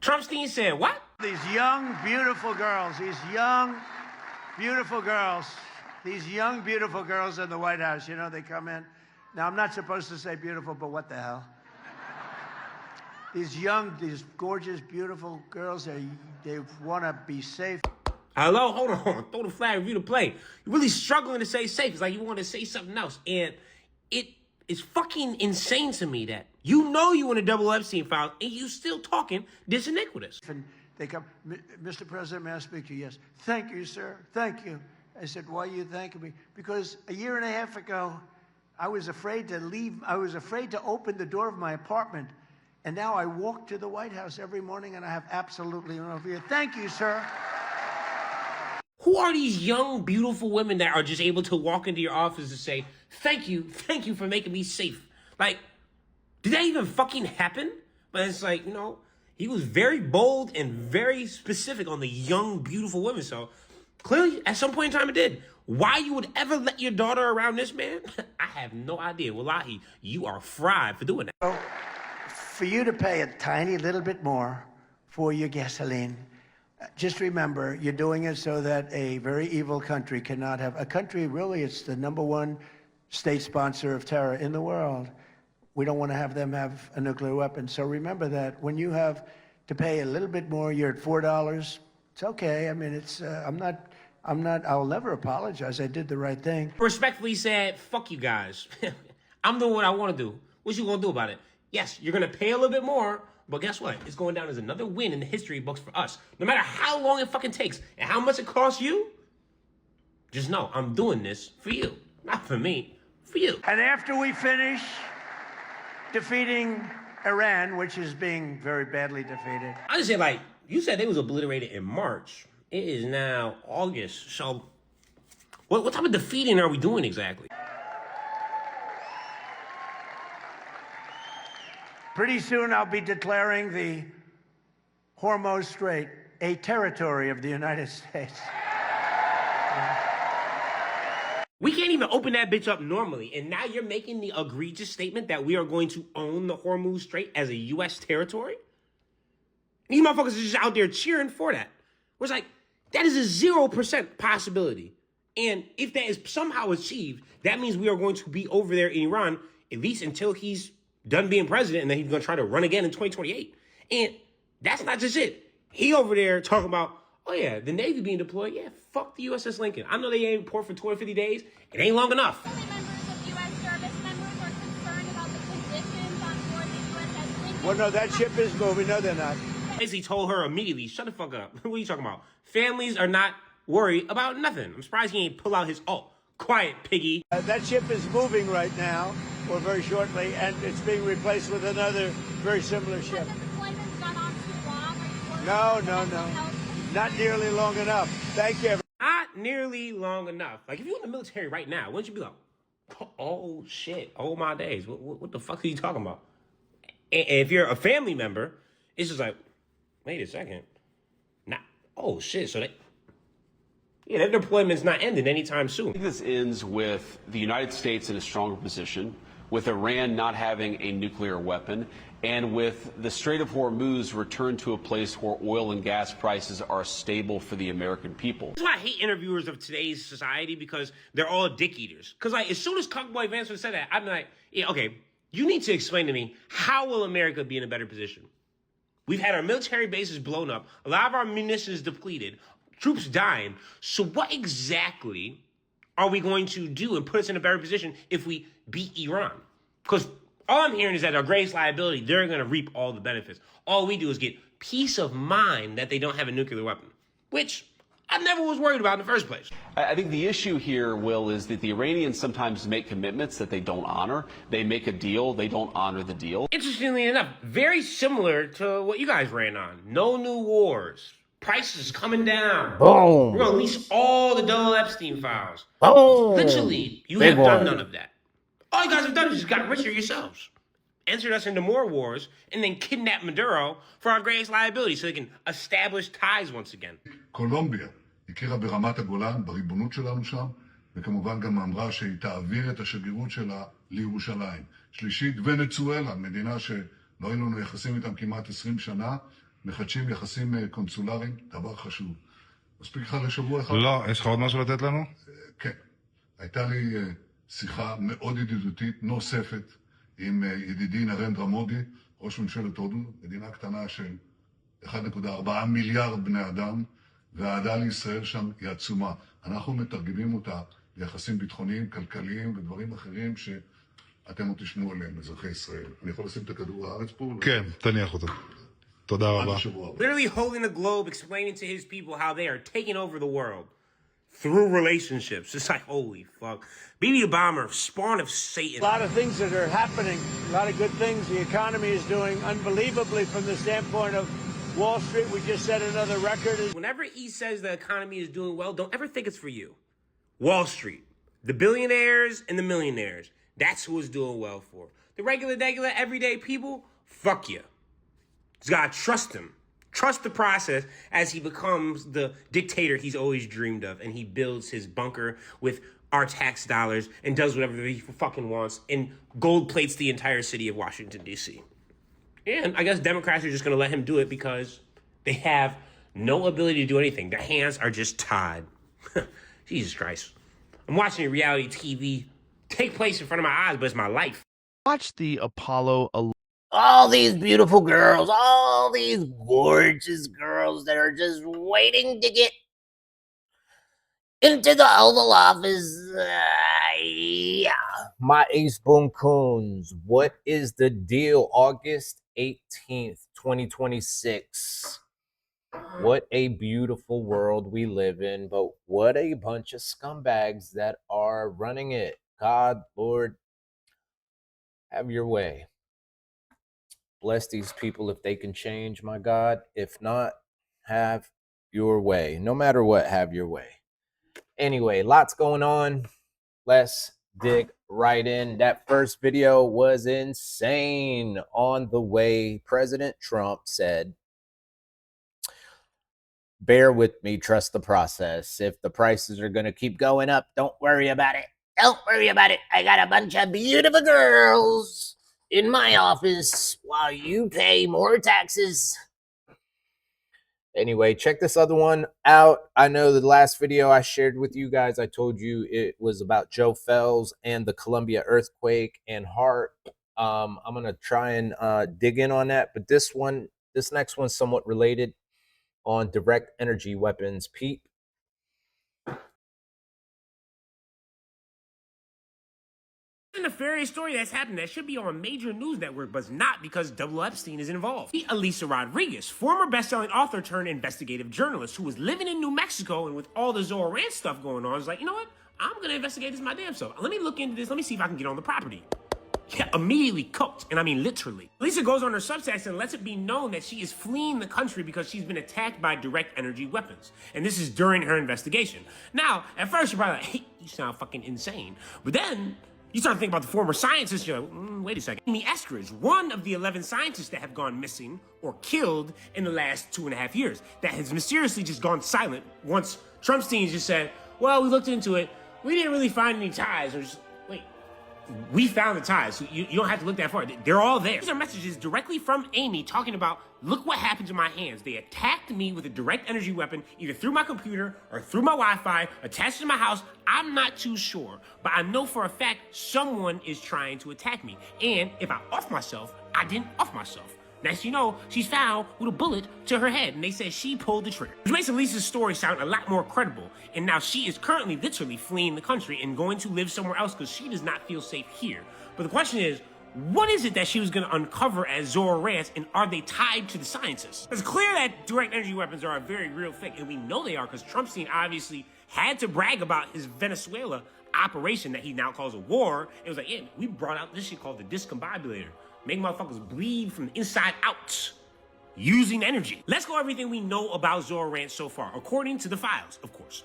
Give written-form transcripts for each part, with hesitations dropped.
Trumpstein said what? These young, beautiful girls, these young, beautiful girls in the White House, you know, they come in. Now, I'm not supposed to say beautiful, but what the hell? These gorgeous, beautiful girls, they want to be safe. Hello, hold on. Throw the flag, review the play. You're really struggling to say safe. It's like you want to say something else. And it is fucking insane to me that you know you in a double Epstein file and you still talking this iniquitous. And they come, Mr. President, may I speak to you? Yes. Thank you, sir. Thank you. I said, why are you thanking me? Because a year and a half ago, I was afraid to leave. I was afraid to open the door of my apartment. And now I walk to the White House every morning and I have absolutely no fear. Thank you, sir. Who are these young, beautiful women that are just able to walk into your office and say, thank you for making me safe? Like, did that even fucking happen? But it's like, you know, he was very bold and very specific on the young, beautiful women. So clearly, at some point in time, it did. Why you would ever let your daughter around this man? I have no idea. Wallahi, you are fried for doing that. So, for you to pay a tiny little bit more for your gasoline, just remember, you're doing it so that a very evil country cannot have... A country, really, it's the #1 state sponsor of terror in the world. We don't want to have them have a nuclear weapon. So remember that when you have to pay a little bit more, you're at $4. It's okay. I mean, it's... I'll never apologize. I did the right thing. Respectfully said, fuck you guys. I'm doing what I want to do. What you gonna do about it? Yes, you're gonna pay a little bit more, but guess what? It's going down as another win in the history books for us. No matter how long it fucking takes and how much it costs you, just know I'm doing this for you. Not for me, for you. And after we finish defeating Iran, which is being very badly defeated. I just say, like, you said they was obliterated in March. It is now August. So what type of defeating are we doing exactly? Pretty soon I'll be declaring the Hormuz Strait a territory of the United States. We can't even open that bitch up normally. And now you're making the egregious statement that we are going to own the Hormuz Strait as a U.S. territory? These motherfuckers are just out there cheering for that. We're like, that is a 0% possibility. And if that is somehow achieved, that means we are going to be over there in Iran, at least until he's done being president, and then he's going to try to run again in 2028. And that's not just it. He over there talking about, oh yeah, the Navy being deployed. Yeah, fuck the USS Lincoln. I know they ain't port for 250 days. It ain't long enough. Members of U.S. service members are concerned about the conditions on board the USS Lincoln. Well, no, that ship is moving. No, they're not. Basically told her immediately, shut the fuck up. What are you talking about? Families are not worried about nothing. I'm surprised he ain't pull out his, quiet piggy. That ship is moving right now, or very shortly, and it's being replaced with another very similar ship. Has the deployment's gone on too long? No. Not nearly long enough. Thank you. Not nearly long enough. Like, if you're in the military right now, wouldn't you be like, oh, shit, oh, my days. What the fuck are you talking about? And if you're a family member, it's just like, wait a second. Oh, shit, so that deployment's not ending anytime soon. I think this ends with the United States in a stronger position, with Iran not having a nuclear weapon, and with the Strait of Hormuz returned to a place where oil and gas prices are stable for the American people. That's why I hate interviewers of today's society, because they're all dick eaters. Because, like, as soon as Cockboy Vance said that, I'm like, yeah, okay, you need to explain to me, how will America be in a better position? We've had our military bases blown up, a lot of our munitions depleted, troops dying. So what exactly are we going to do and put us in a better position if we beat Iran? Because all I'm hearing is that our greatest liability, they're going to reap all the benefits. All we do is get peace of mind that they don't have a nuclear weapon, which I never was worried about in the first place. I think the issue here, Will, is that the Iranians sometimes make commitments that they don't honor. They make a deal, they don't honor the deal. Interestingly enough, very similar to what you guys ran on. No new wars. Prices coming down. Boom. We're going to release all the double Epstein files. Boom. Literally, you have done none of that. All you guys have done is just got richer yourselves. Entered us into more wars, and then kidnapped Maduro for our greatest liability so they can establish ties once again. קולומביה הכירה ברמת הגולן, בריבונות שלנו שם, וכמובן גם אמרה שהיא תעביר את השגרירות שלה לירושלים. שלישית, ונצואלה, מדינה שלא היו לנו יחסים איתם כמעט 20 שנה, מחדשים יחסים קונסולריים, דבר חשוב. מספיק לך לשבוע אחד? לא, יש לך עוד משהו לתת לנו? כן. הייתה לי שיחה מאוד ידידותית נוספת עם ידידי נרנדרה מודי, ראש ממשלת הודו, מדינה קטנה של 1.4 מיליארד בני אדם, והאהדה לישראל שם היא עצומה. אנחנו מתרגמים אותה ליחסים ביטחוניים, כלכליים ודברים אחרים שאתם עוד תשמעו עליהם, אזרחי ישראל. אני יכול לשים את הכדור הארץ פה? כן, תניח אותו. תודה רבה. Literally holding a globe, explaining to his people how they are taking over the world through relationships. It's like, holy fuck. Bibi Obama, spawn of Satan. A lot of things that are happening, a lot of good things. The economy is doing unbelievably from the standpoint of Wall Street. We just set another record. Whenever he says the economy is doing well, don't ever think it's for you. Wall Street, the billionaires and the millionaires, that's who it's doing well for. The regular, everyday people, fuck you. You gotta trust him. Trust the process as he becomes the dictator he's always dreamed of, and he builds his bunker with our tax dollars and does whatever he fucking wants and gold plates the entire city of Washington, D.C. And I guess Democrats are just gonna let him do it because they have no ability to do anything. Their hands are just tied. Jesus Christ. I'm watching reality TV take place in front of my eyes, but it's my life. Watch the Apollo. All these beautiful girls, all these gorgeous girls that are just waiting to get into the Oval Office. Yeah. My Ace Boom Coons, what is the deal? August 18th, 2026. What a beautiful world we live in, but what a bunch of scumbags that are running it. God, Lord, have your way. Bless these people if they can change, my God. If not, have your way. No matter what, have your way. Anyway, lots going on. Let's dig right in. That first video was insane. On the way, President Trump said, bear with me, trust the process. If the prices are going to keep going up, don't worry about it. Don't worry about it. I got a bunch of beautiful girls in my office while you pay more taxes. Anyway, check this other one out. I know the last video I shared with you guys, I told you it was about Joe Fells and the Columbia earthquake and heart. I'm going to try and dig in on that. But this next one's somewhat related on direct energy weapons. Pete. A nefarious story that's happened that should be on a major news network, but it's not because Double Epstein is involved. Elisa Rodriguez, former best-selling author turned investigative journalist who was living in New Mexico, and with all the Zohar Ranch stuff going on, was like, you know what? I'm going to investigate this my damn self. Let me look into this. Let me see if I can get on the property. Yeah, immediately cooked, and I mean literally. Lisa goes on her Substacks and lets it be known that she is fleeing the country because she's been attacked by direct energy weapons. And this is during her investigation. Now, at first you're probably like, hey, you sound fucking insane. But then you start to think about the former scientists, you're like, wait a second. Amy Eskridge, one of the 11 scientists that have gone missing or killed in the last 2.5 years, that has mysteriously just gone silent once Trumpstein just said, well, we looked into it, we didn't really find any ties. Or just, wait, we found the ties. So you don't have to look that far. They're all there. These are messages directly from Amy talking about, look what happened to my hands. They attacked me with a direct energy weapon, either through my computer or through my Wi-Fi, attached to my house. I'm not too sure, but I know for a fact someone is trying to attack me. And if I off myself, I didn't off myself. Next you know, she's found with a bullet to her head, and they said she pulled the trigger. Which makes Elisa's story sound a lot more credible, and now she is currently literally fleeing the country and going to live somewhere else because she does not feel safe here. But the question is, what is it that she was going to uncover at Zohar Ranch, and are they tied to the scientists? It's clear that direct energy weapons are a very real thing, and we know they are because Trumpstein obviously had to brag about his Venezuela operation that he now calls a war. It was like, yeah, we brought out this shit called the discombobulator. Make motherfuckers bleed from the inside out using energy. Let's go everything we know about Zohar Ranch so far, according to the files, of course.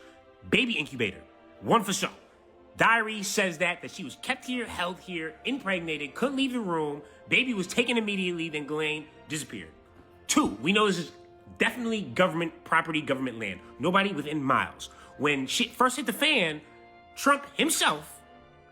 Baby incubator, one for sure. Diary says that she was kept here, held here, impregnated, couldn't leave the room. Baby was taken immediately, then Ghislaine disappeared. 2, we know this is definitely government property, government land. Nobody within miles. When shit first hit the fan, Trump himself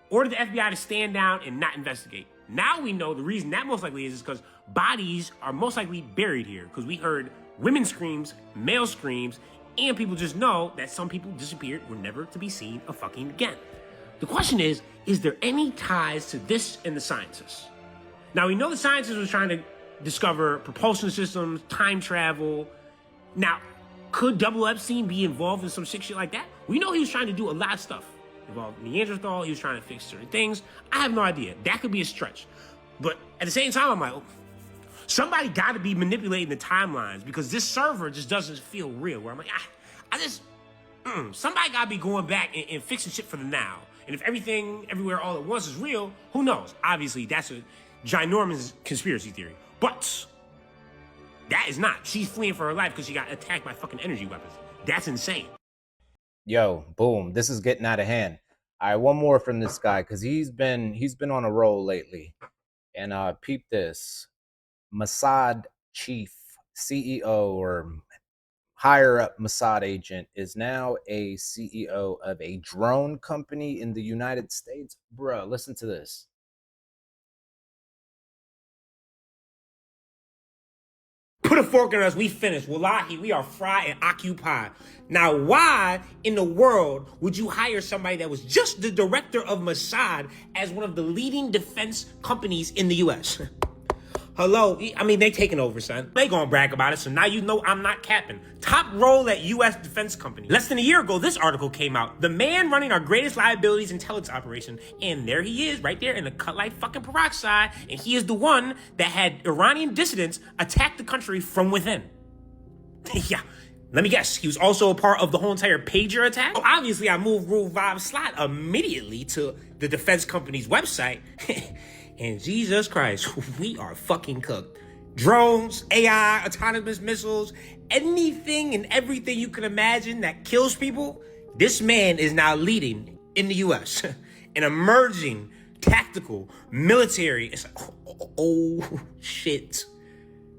ordered the FBI to stand down and not investigate. Now we know the reason that most likely is because bodies are most likely buried here, because we heard women screams, male screams, and people just know that some people disappeared, were never to be seen a fucking again. The question is there any ties to this in the sciences? Now, we know the scientists was trying to discover propulsion systems, time travel. Now, could Double Epstein be involved in some sick shit like that? We know he was trying to do a lot of stuff. Involved Neanderthal, he was trying to fix certain things. I have no idea. That could be a stretch. But at the same time, I'm like, somebody got to be manipulating the timelines because this server just doesn't feel real. Where I'm like, somebody got to be going back and fixing shit for the now. And if everything, everywhere, all at once is real, who knows? Obviously, that's a ginormous conspiracy theory. But that is not. She's fleeing for her life because she got attacked by fucking energy weapons. That's insane. Yo, boom. This is getting out of hand. All right, one more from this guy because he's been on a roll lately. And peep this. Mossad chief, CEO, or higher up Mossad agent is now a CEO of a drone company in the United States. Bruh, listen to this. Put a fork in us, we finished. Wallahi, we are fried and occupied. Now, why in the world would you hire somebody that was just the director of Mossad as one of the leading defense companies in the US? Hello, I mean, they taking over, son. They gonna brag about it, so now you know I'm not capping. Top role at U.S. defense company. Less than a year ago, this article came out. The man running our greatest liabilities intelligence operation, and there he is, right there in the cut like fucking peroxide, and he is the one that had Iranian dissidents attack the country from within. Yeah. Let me guess, he was also a part of the whole entire pager attack? Oh, obviously, I moved Rule 5 slot immediately to the defense company's website. And Jesus Christ, we are fucking cooked. Drones, AI, autonomous missiles, anything and everything you can imagine that kills people, this man is now leading in the U.S. an emerging tactical military. It's like, oh shit.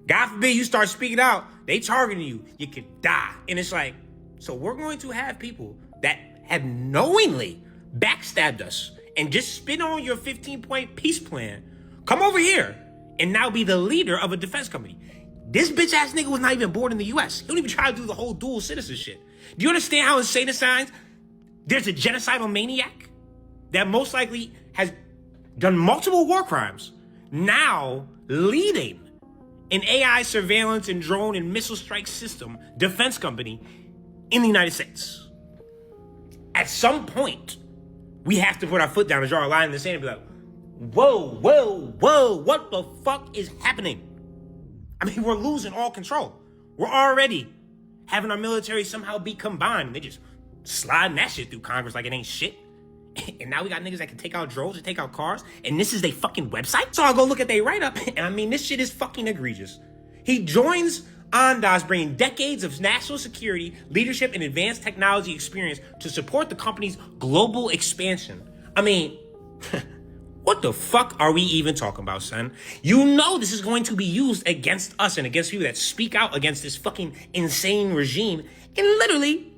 God forbid you start speaking out, they targeting you, you could die. And it's like, so we're going to have people that have knowingly backstabbed us and just spin on your 15-point peace plan, come over here and now be the leader of a defense company. This bitch ass nigga was not even born in the US. He don't even try to do the whole dual citizenship. Do you understand how insane it sounds? There's a genocidal maniac that most likely has done multiple war crimes, now leading an AI surveillance and drone and missile strike system defense company in the United States. At some point, we have to put our foot down and draw a line in the sand and be like, whoa, what the fuck is happening? I mean, we're losing all control. We're already having our military somehow be combined. They just sliding that shit through Congress like it ain't shit. And now we got niggas that can take out drones and take out cars, and this is their fucking website? So I'll go look at their write-up, and I mean, this shit is fucking egregious. He joins Ondas, bringing decades of national security, leadership, and advanced technology experience to support the company's global expansion. I mean, what the fuck are we even talking about, son? You know this is going to be used against us and against people that speak out against this fucking insane regime in literally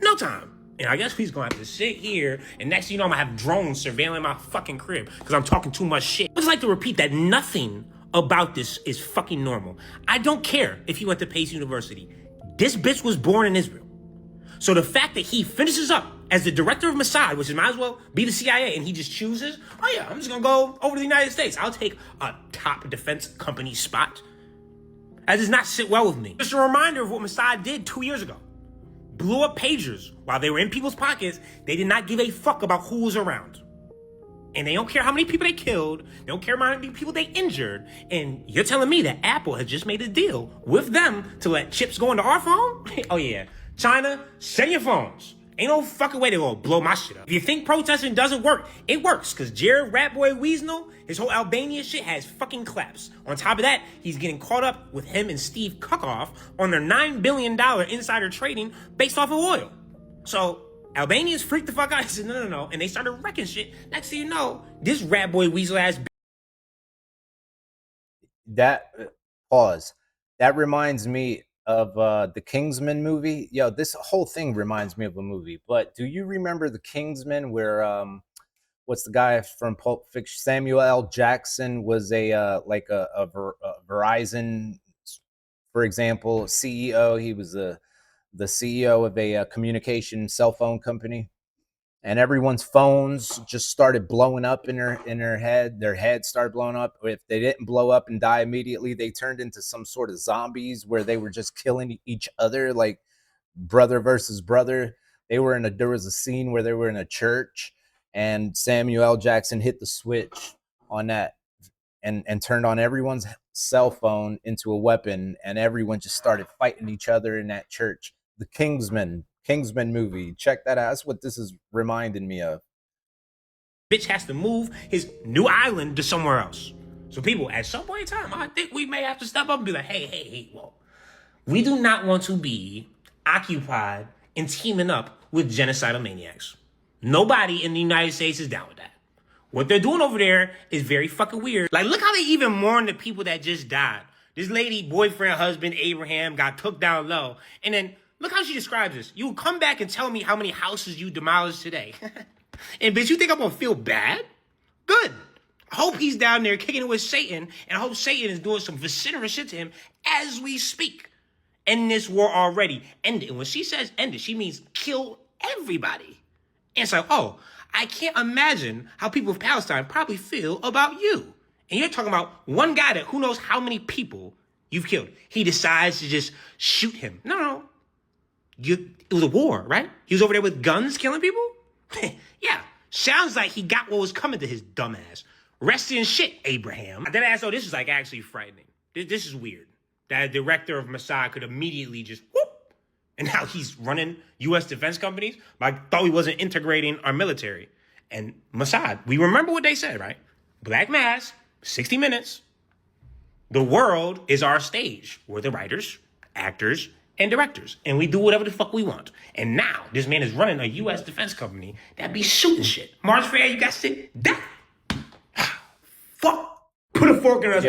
no time. And I guess we's gonna have to sit here, and next thing you know, I'm gonna have drones surveilling my fucking crib because I'm talking too much shit. I just like to repeat that nothing about this is fucking normal. I don't care if he went to Pace University. This bitch was born in Israel. So the fact that he finishes up as the director of Mossad, which might as well be the CIA, and he just chooses, oh yeah, I'm just gonna go over to the United States. I'll take a top defense company spot. That does not sit well with me. Just a reminder of what Mossad did 2 years ago. Blew up pagers while they were in people's pockets. They did not give a fuck about who was around. And they don't care how many people they killed. They don't care how many people they injured. And you're telling me that Apple has just made a deal with them to let chips go into our phone? Oh yeah. China, send your phones. Ain't no fucking way they're gonna blow my shit up. If you think protesting doesn't work, it works. Cause Jared Ratboy Weasel, his whole Albania shit has fucking collapsed. On top of that, he's getting caught up with him and Steve Kukoff on their $9 billion insider trading based off of oil. So Albanians freaked the fuck out. He said, no. And they started wrecking shit. Next thing you know, this Ratboy Weasel ass. That pause. That reminds me of the Kingsman movie. Yo, this whole thing reminds me of a movie. But do you remember the Kingsman where what's the guy from Pulp Fiction? Samuel L. Jackson was a Verizon For example, CEO, he was the CEO of a communication cell phone company, and everyone's phones just started blowing up in their head. Their heads started blowing up. If they didn't blow up and die immediately, they turned into some sort of zombies where they were just killing each other, like brother versus brother. There was a scene where they were in a church, and Samuel L. Jackson hit the switch on that and turned on everyone's cell phone into a weapon, and everyone just started fighting each other in that church. The Kingsman movie. Check that out. That's what this is reminding me of. Bitch has to move his new island to somewhere else. So people, at some point in time, I think we may have to step up and be like, hey, well, we do not want to be occupied and teaming up with genocidal maniacs. Nobody in the United States is down with that. What they're doing over there is very fucking weird. Like, look how they even mourn the people that just died. This lady, boyfriend, husband, Abraham, got took down low. And then, look how she describes this. You will come back and tell me how many houses you demolished today. And bitch, you think I'm gonna feel bad? Good. I hope he's down there kicking it with Satan, and I hope Satan is doing some vociferous shit to him as we speak. End this war already. End it. And when she says end it, she means kill everybody. And it's like, oh, I can't imagine how people of Palestine probably feel about you. And you're talking about one guy that who knows how many people you've killed. He decides to just shoot him. No. It was a war, right? He was over there with guns killing people? Yeah. Sounds like he got what was coming to his dumb ass. Rest in shit, Abraham. Then I asked, this is like actually frightening. This is weird. That director of Mossad could immediately just whoop. And now he's running U.S. defense companies. But I thought he wasn't integrating our military. And Mossad, we remember what they said, right? Black Mass, 60 Minutes. The world is our stage. We're the writers, actors, and directors. And we do whatever the fuck we want. And now, this man is running a U.S. defense company that be shooting shit. Mars Fair, you got to that. Fuck. Put a fork in us.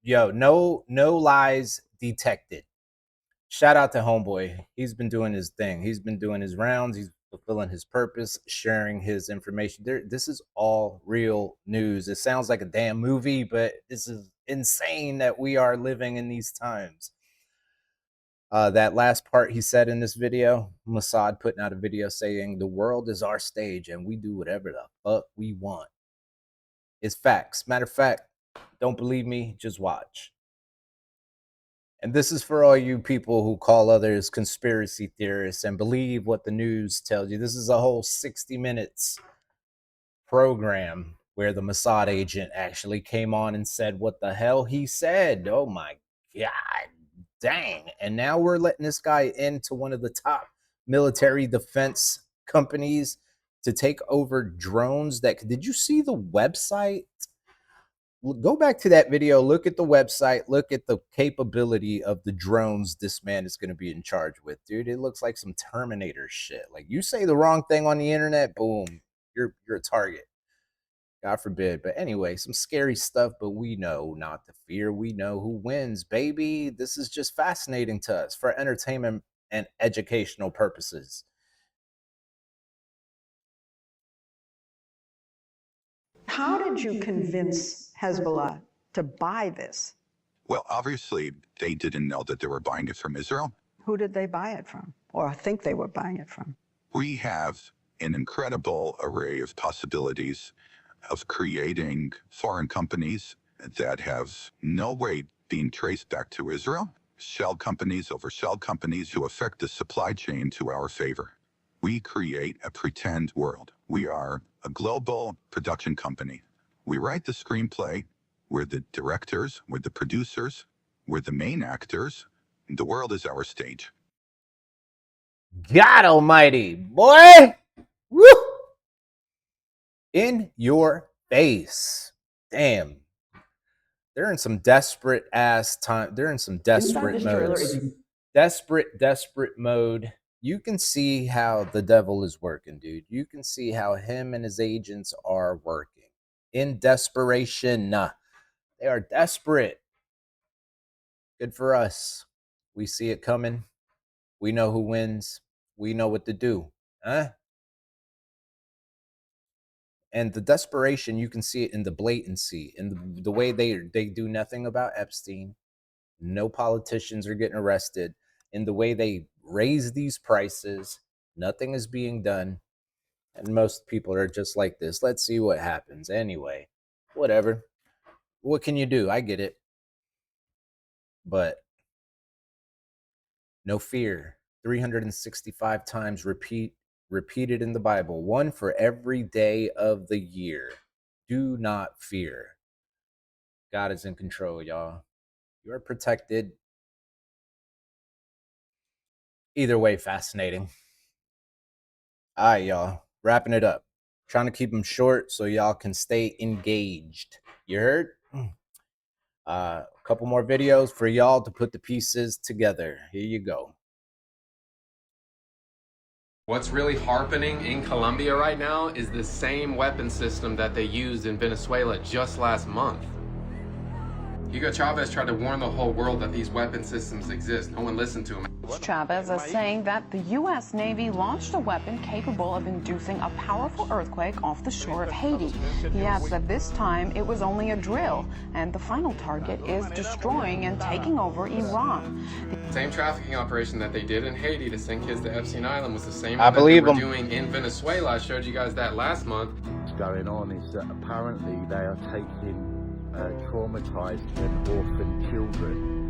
Yo, no lies detected. Shout out to Homeboy. He's been doing his thing. He's been doing his rounds. He's fulfilling his purpose, sharing his information. This is all real news. It sounds like a damn movie, but this is insane that we are living in these times. That last part he said in this video, Mossad putting out a video saying the world is our stage and we do whatever the fuck we want. It's facts. Matter of fact, don't believe me, just watch. And this is for all you people who call others conspiracy theorists and believe what the news tells you. This is a whole 60 minutes program where the Mossad agent actually came on and said what the hell he said. Oh my God, dang. And now we're letting this guy into one of the top military defense companies to take over drones. Did you see the website? Go back to that video, look at the website, look at the capability of the drones this man is going to be in charge with. Dude, it looks like some Terminator shit. Like, you say the wrong thing on the internet, boom, you're a target. God forbid. But anyway, some scary stuff, but we know not to fear. We know who wins, baby. This is just fascinating to us for entertainment and educational purposes. How did you convince Hezbollah to buy this? Well, obviously, they didn't know that they were buying it from Israel. Who did they buy it from, or think they were buying it from? We have an incredible array of possibilities of creating foreign companies that have no way being traced back to Israel, shell companies over shell companies who affect the supply chain to our favor. We create a pretend world. We are a global production company. We write the screenplay. We're the directors. We're the producers. We're the main actors. And the world is our stage. God almighty, boy! Woo! In your face. Damn. They're in some desperate ass time. They're in some desperate modes. Desperate mode. You can see how the devil is working, dude. You can see how him and his agents are working. In desperation. They are desperate. Good for us. We see it coming. We know who wins. We know what to do. Huh? And the desperation, you can see it in the blatancy, in the way they do nothing about Epstein, No politicians are getting arrested. In the way they raise these prices, nothing is being done. And most people are just like this. Let's see what happens. Anyway, whatever. What can you do? I get it. But no fear. 365 times repeated in the Bible. One for every day of the year. Do not fear. God is in control, y'all. You are protected. Either way, fascinating. All right, y'all. Wrapping it up. Trying to keep them short so y'all can stay engaged. You heard? A couple more videos for y'all to put the pieces together. Here you go. What's really happening in Colombia right now is the same weapon system that they used in Venezuela just last month. Hugo Chavez tried to warn the whole world that these weapon systems exist. No one listened to him. Chavez is saying that the U.S. Navy launched a weapon capable of inducing a powerful earthquake off the shore of Haiti. He adds that this time it was only a drill, and the final target is destroying and taking over Iran. The same trafficking operation that they did in Haiti to send kids to Epstein Island was the same I one that they believe were them. doing in Venezuela. I showed you guys that last month. What's going on is that apparently they are taking traumatized and orphaned children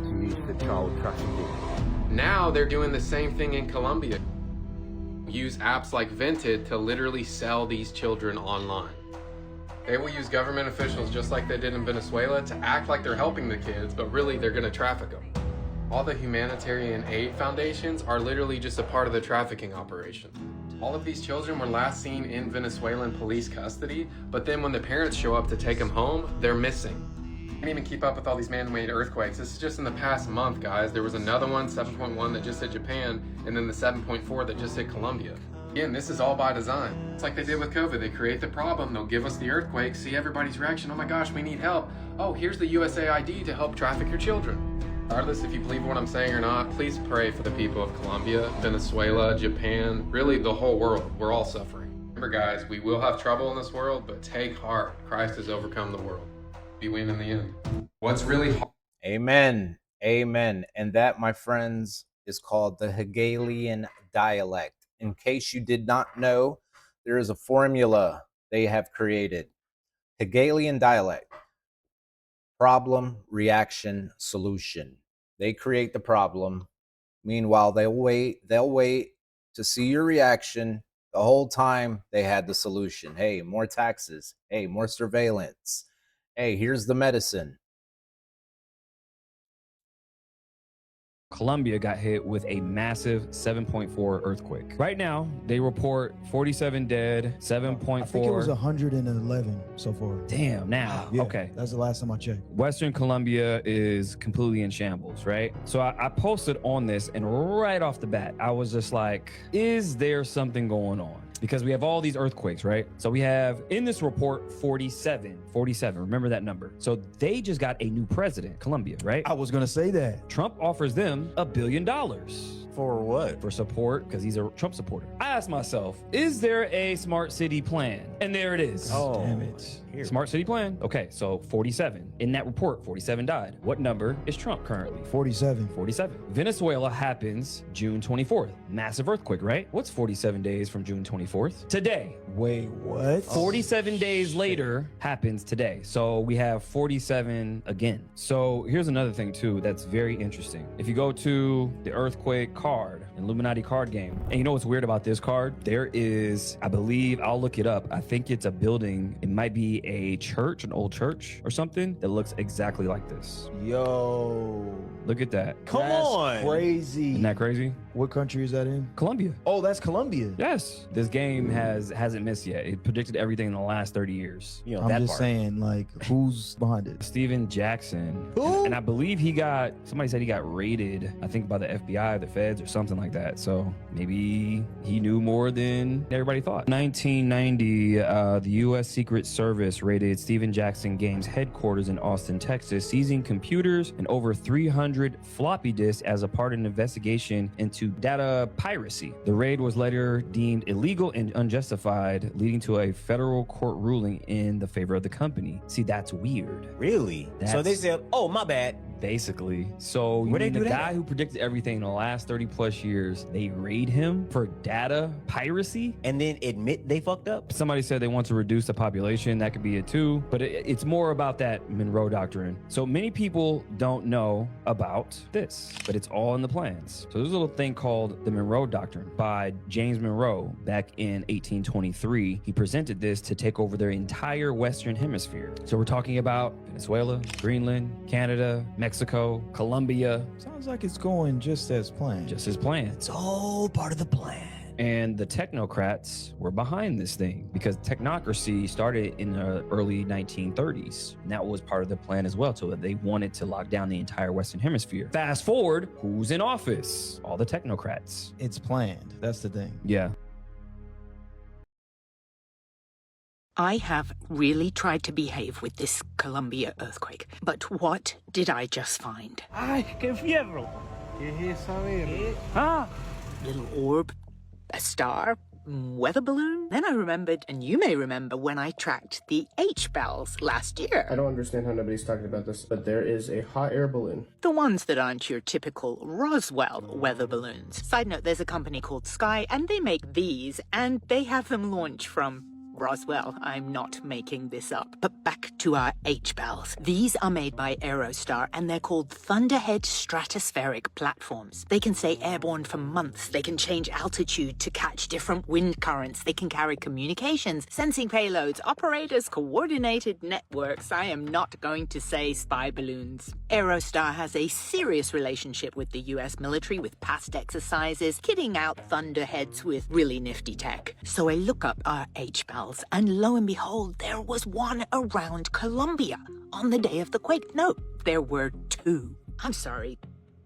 to use for child trafficking. Now they're doing the same thing in Colombia. Use apps like Vinted to literally sell these children online. They will use government officials just like they did in Venezuela to act like they're helping the kids, but really they're gonna traffic them. All the humanitarian aid foundations are literally just a part of the trafficking operation. All of these children were last seen in Venezuelan police custody, but then when the parents show up to take them home, they're missing. Can't even keep up with all these man-made earthquakes. This is just in the past month, guys. There was another one, 7.1, that just hit Japan, and then the 7.4 that just hit Colombia. Again, this is all by design. It's like they did with COVID. They create the problem, they'll give us the earthquake, see everybody's reaction, oh my gosh, we need help. Oh, here's the USAID to help traffic your children. Regardless if you believe what I'm saying or not, please pray for the people of Colombia, Venezuela, Japan, really the whole world. We're all suffering. Remember guys, we will have trouble in this world, but take heart. Christ has overcome the world. We win in the end. What's really hard? Amen. Amen. And that, my friends, is called the Hegelian dialect. In case you did not know, there is a formula they have created. Hegelian dialect. Problem, reaction, solution. They create the problem. Meanwhile, they'll wait to see your reaction. The whole time they had the solution. Hey, more taxes. Hey, more surveillance. Hey, here's the medicine. Colombia got hit with a massive 7.4 earthquake. Right now, they report 47 dead, 7.4. I think it was 111 so far. Damn, now. Yeah, okay. That's the last time I checked. Western Colombia is completely in shambles, right? So I posted on this, and right off the bat, I was just like, is there something going on? Because we have all these earthquakes, right? So we have in this report 47. Remember that number. So they just got a new president, Colombia, right? I was gonna say that. Trump offers them $1 billion. For what? For support, because he's a Trump supporter. I asked myself, is there a smart city plan? And there it is. Oh, damn it. Smart city plan. Okay, so 47. In that report, 47 died. What number is Trump currently? 47. 47. Venezuela happens June 24th. Massive earthquake, right? What's 47 days from June 24th? Today. Wait, what? 47 days later happens today. So we have 47 again. So here's another thing too that's very interesting. If you go to the earthquake card, Illuminati card game, and you know what's weird about this card? There is, I believe, I'll look it up. I think it's a building. It might be a church, an old church or something that looks exactly like this. Yo. Look at that. Come on. Crazy. Isn't that crazy? What country is that in? Colombia. Oh, that's Colombia. Yes. This game hasn't missed yet. It predicted everything in the last 30 years. You know, I'm that just part. saying, like, who's behind it? Steven Jackson. Who? And I believe somebody said he got raided, I think by the FBI, the feds, or something like that. So maybe he knew more than everybody thought. 1990, the U.S. Secret Service raided Steven Jackson Games headquarters in Austin, Texas, seizing computers and over 300 floppy disks as a part of an investigation into data piracy. The raid was later deemed illegal and unjustified, leading to a federal court ruling in the favor of the company. See, that's weird. Really? So they said, oh, my bad. Basically. So you Where'd they mean do the that guy at? who predicted everything in the last 30 plus years, they raid him for data piracy? And then admit they fucked up? Somebody said they want to reduce the population. That could be it too. But it's more about that Monroe Doctrine. So many people don't know about this, but it's all in the plans. So there's a little thing called the Monroe Doctrine by James Monroe back in 1823. He presented this to take over their entire Western Hemisphere. So we're talking about Venezuela, Greenland, Canada, Mexico, Colombia. Sounds like it's going just as planned. Just as planned. It's all part of the plan. And the technocrats were behind this thing because technocracy started in the early 1930s. And that was part of the plan as well, so that they wanted to lock down the entire Western Hemisphere. Fast forward, who's in office? All the technocrats. It's planned. That's the thing. Yeah. I have really tried to behave with this Colombia earthquake. But what did I just find? ¡Ay, qué fierro! ¿Qué es esa verga? Ah! Little orb, a star, weather balloon. Then I remembered, and you may remember, when I tracked the H-bells last year. I don't understand how nobody's talking about this, but there is a hot air balloon. The ones that aren't your typical Roswell weather balloons. Side note, there's a company called Sky, and they make these, and they have them launch from Roswell. I'm not making this up. But back to our H-bells. These are made by Aerostar, and they're called Thunderhead stratospheric platforms. They can stay airborne for months. They can change altitude to catch different wind currents. They can carry communications, sensing payloads, operators, coordinated networks. I am not going to say spy balloons. Aerostar has a serious relationship with the US military, with past exercises, kitting out Thunderheads with really nifty tech. So I look up our H-bells, and lo and behold, there was one around Colombia on the day of the quake. No, there were two. I'm sorry.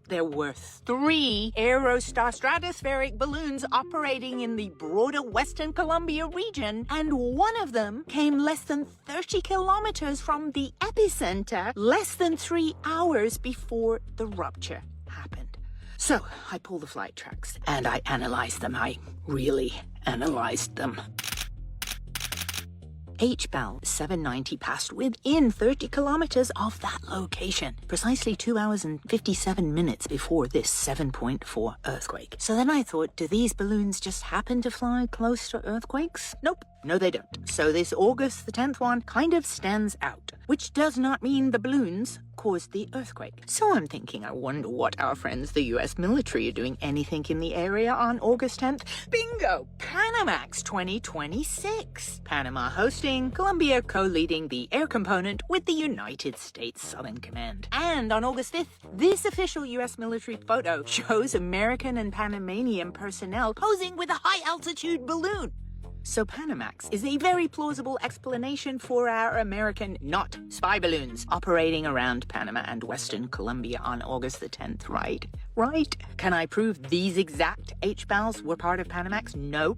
There were 3 Aerostar stratospheric balloons operating in the broader Western Colombia region, and one of them came less than 30 kilometers from the epicenter, less than 3 hours before the rupture happened. So I pulled the flight tracks, and I analyzed them. I really analyzed them. H-bell 790 passed within 30 kilometers of that location, precisely 2 hours and 57 minutes before this 7.4 earthquake. So then I thought, do these balloons just happen to fly close to earthquakes? Nope. No, they don't. So this August the 10th one kind of stands out, which does not mean the balloons caused the earthquake. So I'm thinking, I wonder what our friends, the US military, are doing anything in the area on August 10th. Bingo! Panamax 2026. Panama hosting, Colombia co-leading the air component with the United States Southern Command. And on August 5th, this official US military photo shows American and Panamanian personnel posing with a high-altitude balloon. So Panamax is a very plausible explanation for our American, not spy balloons, operating around Panama and Western Colombia on August the 10th, right? Right? Can I prove these exact H-bells were part of Panamax? No.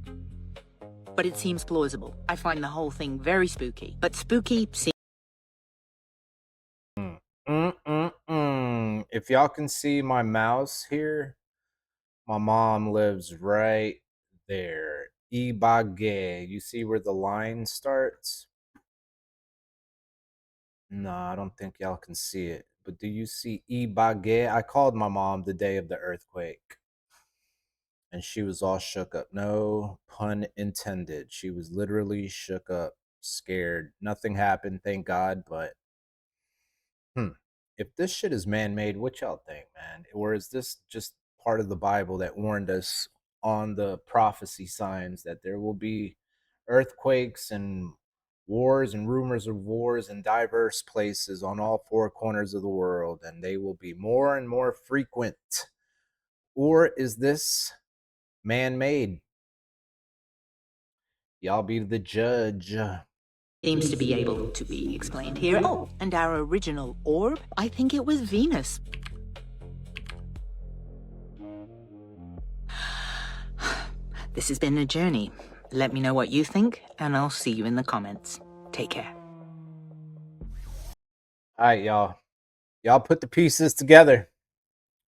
But it seems plausible. I find the whole thing very spooky. But spooky seems... If y'all can see my mouse here, my mom lives right there. Ibagué. You see where the line starts? No, I don't think y'all can see it. But do you see Ibagué? I called my mom the day of the earthquake, and she was all shook up. No pun intended. She was literally shook up, scared. Nothing happened, thank God, but if this shit is man-made, what y'all think, man? Or is this just part of the Bible that warned us on the prophecy signs that there will be earthquakes and wars and rumors of wars in diverse places on all 4 corners of the world, and they will be more and more frequent? Or is this man-made? Y'all be the judge. seems to be able to be explained here. Oh, and our original orb? I think it was Venus. This has been a journey. Let me know what you think, and I'll see you in the comments. Take care. All right, y'all. Y'all put the pieces together.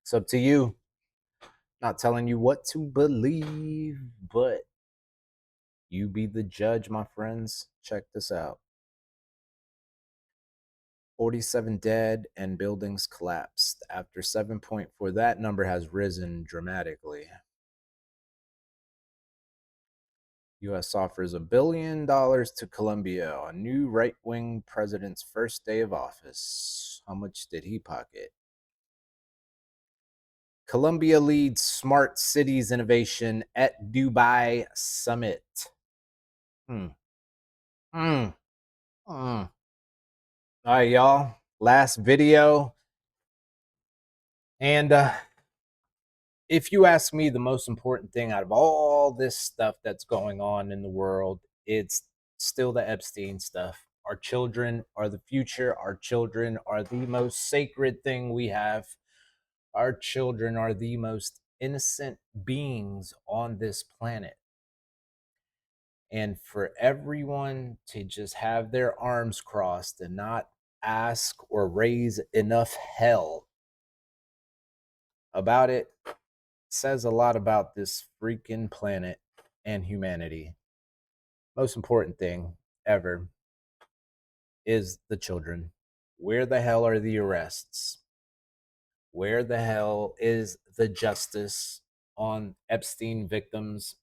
It's up to you. Not telling you what to believe, but you be the judge, my friends. Check this out. 47 dead and buildings collapsed. After 7.4, that number has risen dramatically. U.S. offers $1 billion to Colombia on new right-wing president's first day of office. How much did he pocket? Colombia leads smart cities innovation at Dubai summit. All right, y'all. Last video. And if you ask me, the most important thing out of all this stuff that's going on in the world, it's still the Epstein stuff. Our children are the future. Our children are the most sacred thing we have. Our children are the most innocent beings on this planet. And for everyone to just have their arms crossed and not ask or raise enough hell about it says a lot about this freaking planet and humanity. Most important thing ever is the children. Where the hell are the arrests? Where the hell is the justice on Epstein victims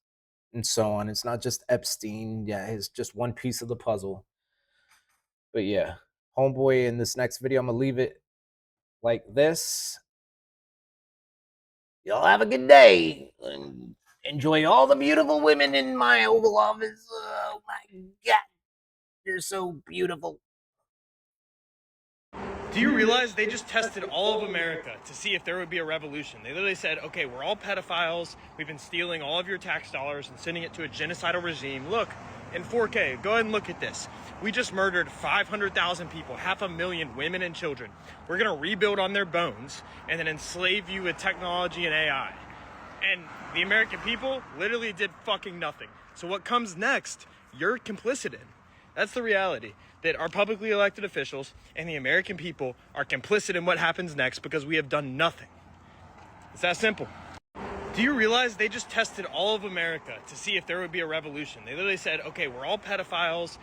and so on? It's not just Epstein. Yeah, it's just one piece of the puzzle. But yeah, homeboy, in this next video, I'm going to leave it like this. Y'all have a good day. And enjoy all the beautiful women in my Oval Office. Oh my God. You're so beautiful. Do you realize they just tested all of America to see if there would be a revolution? They literally said, okay, we're all pedophiles. We've been stealing all of your tax dollars and sending it to a genocidal regime. Look, in 4K, go ahead and look at this. We just murdered 500,000 people, 500,000 women and children. We're going to rebuild on their bones and then enslave you with technology and AI. And the American people literally did fucking nothing. So what comes next, you're complicit in. That's the reality, that our publicly elected officials and the American people are complicit in what happens next because we have done nothing. It's that simple. Do you realize they just tested all of America to see if there would be a revolution? They literally said, okay, we're all pedophiles.